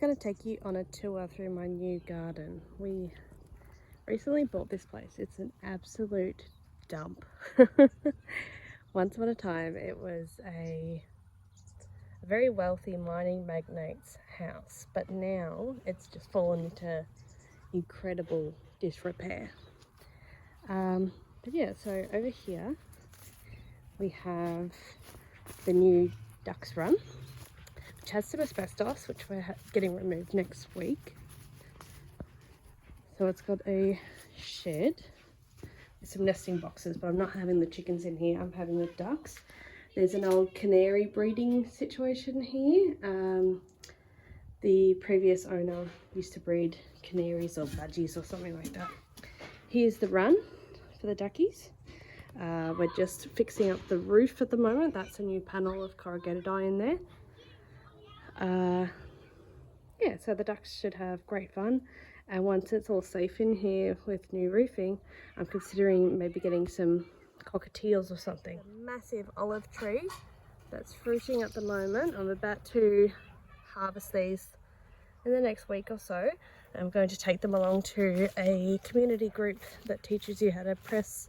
going to take you on a tour through my new garden. We recently bought this place. It's an absolute dump. Once upon a time, it was a very wealthy mining magnate's house, but now it's just fallen into incredible disrepair. But yeah, so over here we have the new ducks run, which has some asbestos, which we're getting removed next week. So it's got a shed with some nesting boxes, but I'm not having the chickens in here, I'm having the ducks. There's an old canary breeding situation here. The previous owner used to breed canaries or budgies or something like that. Here's the run for the duckies. We're just fixing up the roof at the moment. That's a new panel of corrugated iron there. Yeah, so the ducks should have great fun, and once it's all safe in here with new roofing, I'm considering maybe getting some cockatiels or something. A massive olive tree that's fruiting at the moment. I'm about to harvest these in the next week or so. I'm going to take them along to a community group that teaches you how to press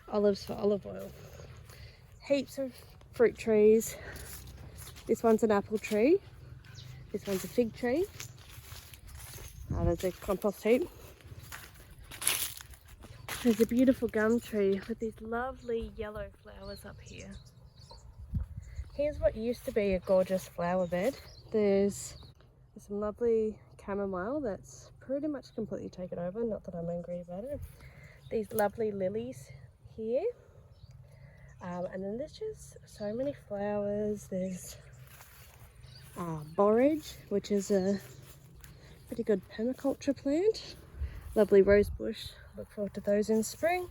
olives for olive oil. Heaps of fruit trees. This one's an apple tree. This one's a fig tree. There's a compost heap. There's a beautiful gum tree with these lovely yellow flowers up here. Here's what used to be a gorgeous flower bed. There's some lovely chamomile that's pretty much completely taken over, not that I'm angry about it. These lovely lilies here. And then there's just so many flowers. There's borage, which is a pretty good permaculture plant. Lovely rose bush, look forward to those in spring.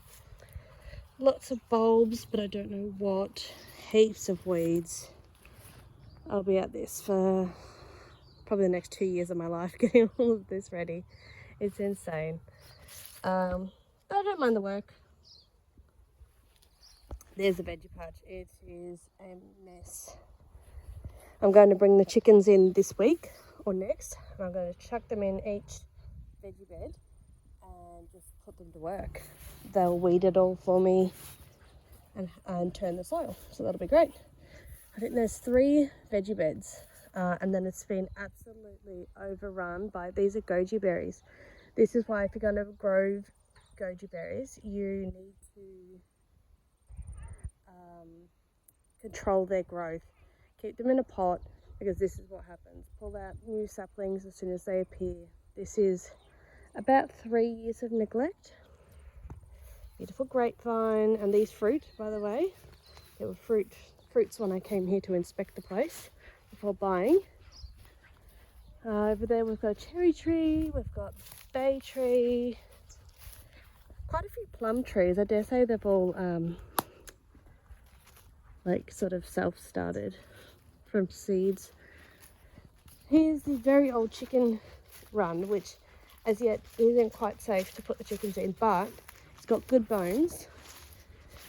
Lots of bulbs, but I don't know what. Heaps of weeds. I'll be at this for probably the next 2 years of my life getting all of this ready. It's insane. But I don't mind the work. There's the veggie patch. It is a mess. I'm going to bring the chickens in this week or next, and I'm going to chuck them in each veggie bed and just put them to work. They'll weed it all for me and turn the soil, so that'll be great. I think there's 3 veggie beds, and then it's been absolutely overrun by, these are goji berries. This is why if you're going to grow goji berries, you need to control their growth. Keep them in a pot, because this is what happens. Pull out new saplings as soon as they appear. This is about 3 years of neglect. Beautiful grapevine, and these fruit, by the way, there were fruits when I came here to inspect the place before buying. Over there we've got a cherry tree, we've got bay tree, quite a few plum trees. I dare say they've all like sort of self-started from seeds. Here's the very old chicken run, which as yet isn't quite safe to put the chickens in, but it's got good bones.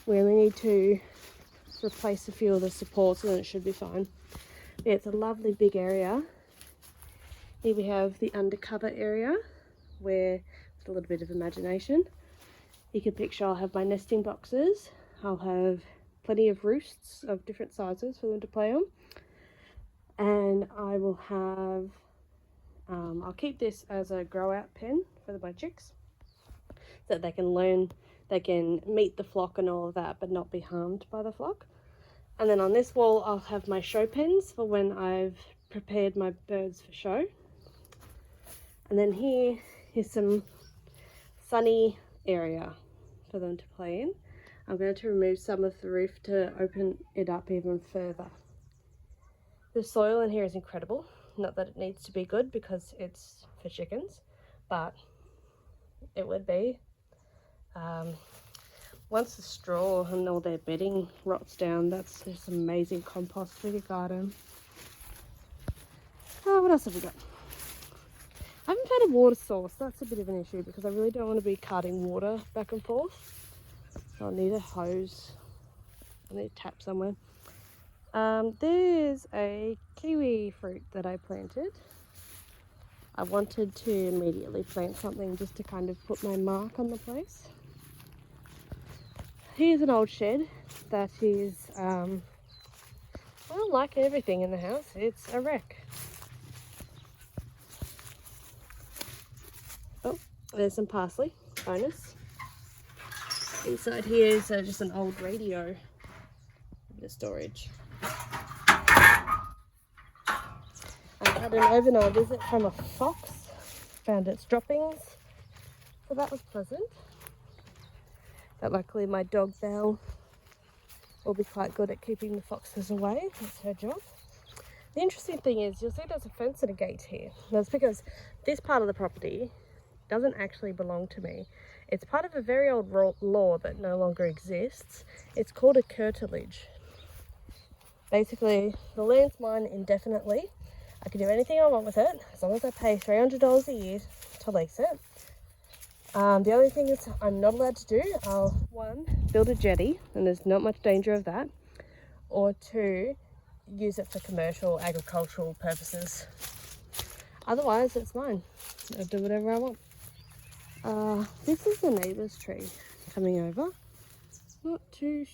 We only need to replace a few of the supports and it should be fine. Yeah, it's a lovely big area. Here we have the undercover area where, with a little bit of imagination, you can picture I'll have my nesting boxes. I'll have plenty of roosts of different sizes for them to play on. And I will have, I'll keep this as a grow out pen for my chicks, so that they can learn, they can meet the flock and all of that, but not be harmed by the flock. And then on this wall, I'll have my show pens for when I've prepared my birds for show. And then here's some sunny area for them to play in. I'm going to remove some of the roof to open it up even further. The soil in here is incredible. Not that it needs to be good because it's for chickens, but it would be. Once the straw and all their bedding rots down, that's just amazing compost for your garden. What else have we got? I haven't found a water source. That's a bit of an issue because I really don't want to be carting water back and forth. So I'll need a hose. I need a tap somewhere. There's a kiwi fruit that I planted. I wanted to immediately plant something just to kind of put my mark on the place. Here's an old shed that is, well, like everything in the house, it's a wreck. Oh, there's some parsley, bonus. Inside here is just an old radio, the storage. I had an overnight visit from a fox, found its droppings, so that was pleasant. But luckily my dog Belle will be quite good at keeping the foxes away. That's her job. The interesting thing is, you'll see there's a fence and a gate here. That's because this part of the property doesn't actually belong to me. It's part of a very old law that no longer exists. It's called a curtilage. Basically, the land's mine indefinitely. I can do anything I want with it as long as I pay $300 a year to lease it. The only thing is I'm not allowed to do, one, build a jetty, and there's not much danger of that, or two, use it for commercial, agricultural purposes. Otherwise, it's mine. I'll do whatever I want. This is the neighbour's tree coming over. Not too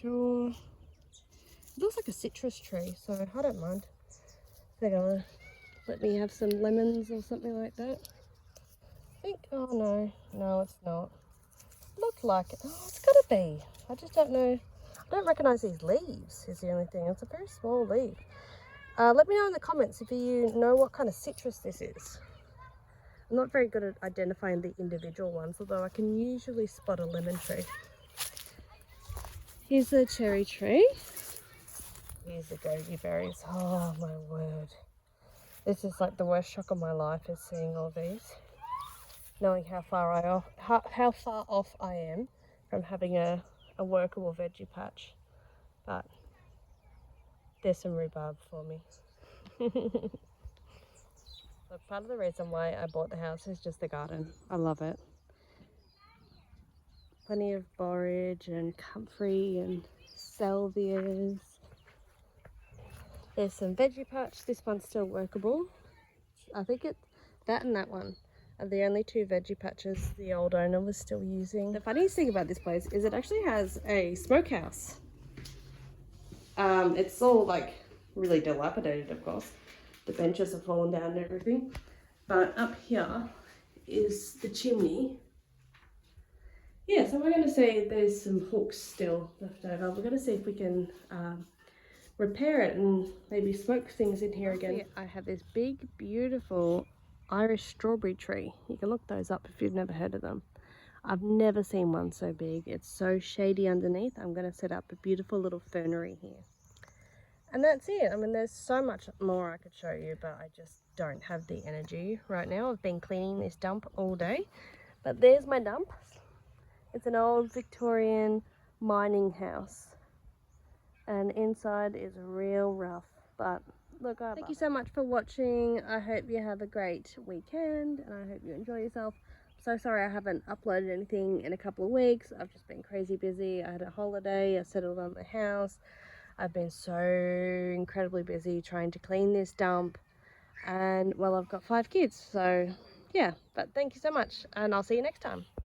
sure. It looks like a citrus tree, so I don't mind. They're gonna let me have some lemons or something like that. I think, oh no, it's not. Looked like it. Oh, it's gotta be. I just don't know. I don't recognise these leaves is the only thing. It's a very small leaf. Let me know in the comments if you know what kind of citrus this is. I'm not very good at identifying the individual ones, although I can usually spot a lemon tree. Here's a cherry tree. Here's the goji berries. Oh my word. This is like the worst shock of my life, is seeing all these. Knowing how far off I am from having a workable veggie patch. But there's some rhubarb for me. Look, part of the reason why I bought the house is just the garden. I love it. Plenty of borage and comfrey and salvias. There's some veggie patch. This one's still workable. I think that and that one are the only two veggie patches the old owner was still using. The funniest thing about this place is it actually has a smokehouse. It's all like really dilapidated, of course. The benches have fallen down and everything. But up here is the chimney. Yeah, so we're going to see there's some hooks still left over. We're going to see if we can repair it and maybe smoke things in here again. I have this big, beautiful Irish strawberry tree. You can look those up if you've never heard of them. I've never seen one so big. It's so shady underneath. I'm going to set up a beautiful little fernery here. And that's it. I mean, there's so much more I could show you, but I just don't have the energy right now. I've been cleaning this dump all day. But there's my dump. It's an old Victorian mining house. And inside is real rough, but look, thank you so much for watching. I hope you have a great weekend and I hope you enjoy yourself. I'm so sorry I haven't uploaded anything in a couple of weeks. I've just been crazy busy. I had a holiday, I settled on the house. I've been so incredibly busy trying to clean this dump, and well, I've got 5 kids, so yeah. But thank you so much, and I'll see you next time.